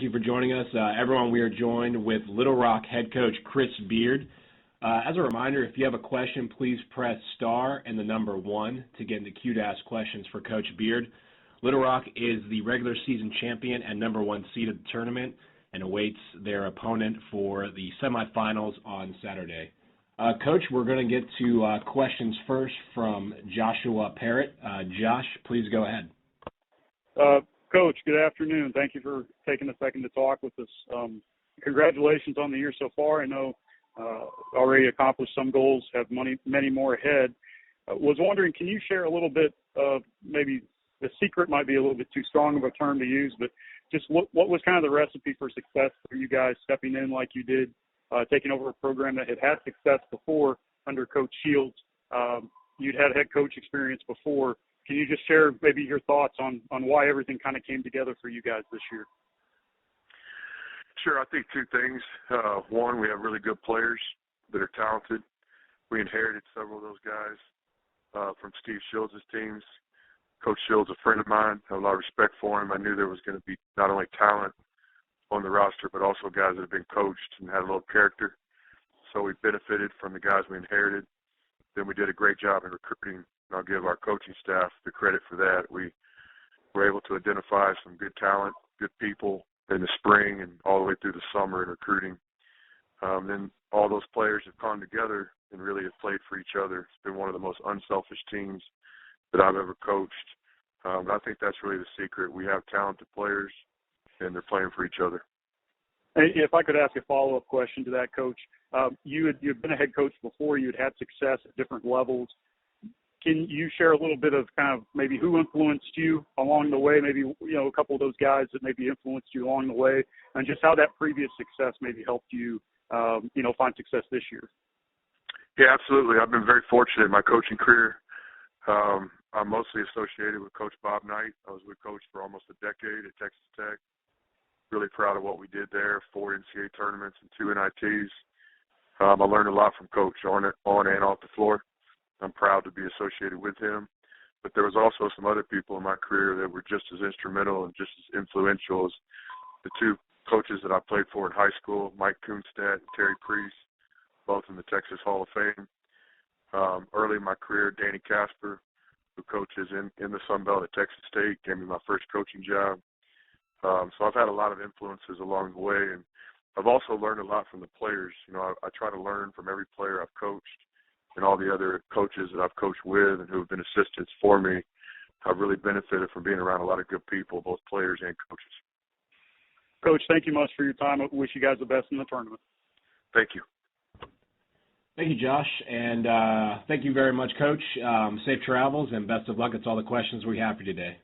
you for joining us. Everyone, we are joined with Little Rock head coach Chris Beard. As a reminder, if you have a question, please press star and the number 1 to get in the queue to ask questions for Coach Beard. Little Rock is the regular season champion and number 1 seed of the tournament and awaits their opponent for the semifinals on Saturday. Coach, we're going to get to questions first from Joshua Parrott. Josh, please go ahead. Coach, good afternoon. Thank you for taking a second to talk with us. Congratulations on the year so far. I know already accomplished some goals, have many more ahead. Was wondering, can you share a little bit of maybe the secret might be a little bit too strong of a term to use, but just what was kind of the recipe for success for you guys stepping in like you did, taking over a program that had success before under Coach Shields? You'd had head coach experience before. Can you just share maybe your thoughts on why everything kind of came together for you guys this year? Sure. I think two things. One, we have really good players that are talented. We inherited several of those guys from Steve Shields' teams. Coach Shields, a friend of mine, I have a lot of respect for him. I knew there was going to be not only talent on the roster, but also guys that have been coached and had a little character. So we benefited from the guys we inherited. Then we did a great job in recruiting. I'll give our coaching staff the credit for that. We were able to identify some good talent, good people in the spring and all the way through the summer in recruiting. Then all those players have come together and really have played for each other. It's been one of the most unselfish teams that I've ever coached. I think that's really the secret. We have talented players, and they're playing for each other. If I could ask a follow-up question to that, Coach. You've been a head coach before. You'd had success at different levels. Can you share a little bit of kind of maybe who influenced you along the way, maybe, a couple of those guys that maybe influenced you along the way, and just how that previous success maybe helped you, find success this year? Yeah, absolutely. I've been very fortunate in my coaching career. I'm mostly associated with Coach Bob Knight. I was with Coach for almost a decade at Texas Tech. Really proud of what we did there, 4 NCAA tournaments and 2 NITs. I learned a lot from Coach on and off the floor. I'm proud to be associated with him. But there was also some other people in my career that were just as instrumental and just as influential as the 2 coaches that I played for in high school, Mike Kunstadt and Terry Priest, both in the Texas Hall of Fame. Early in my career, Danny Casper, who coaches in the Sun Belt at Texas State, gave me my first coaching job. So I've had a lot of influences along the way, and I've also learned a lot from the players. I try to learn from every player I've coached. And all the other coaches that I've coached with and who have been assistants for me, I've really benefited from being around a lot of good people, both players and coaches. Coach, thank you much for your time. I wish you guys the best in the tournament. Thank you. Thank you, Josh, and thank you very much, Coach. Safe travels and best of luck. That's all the questions we have for today.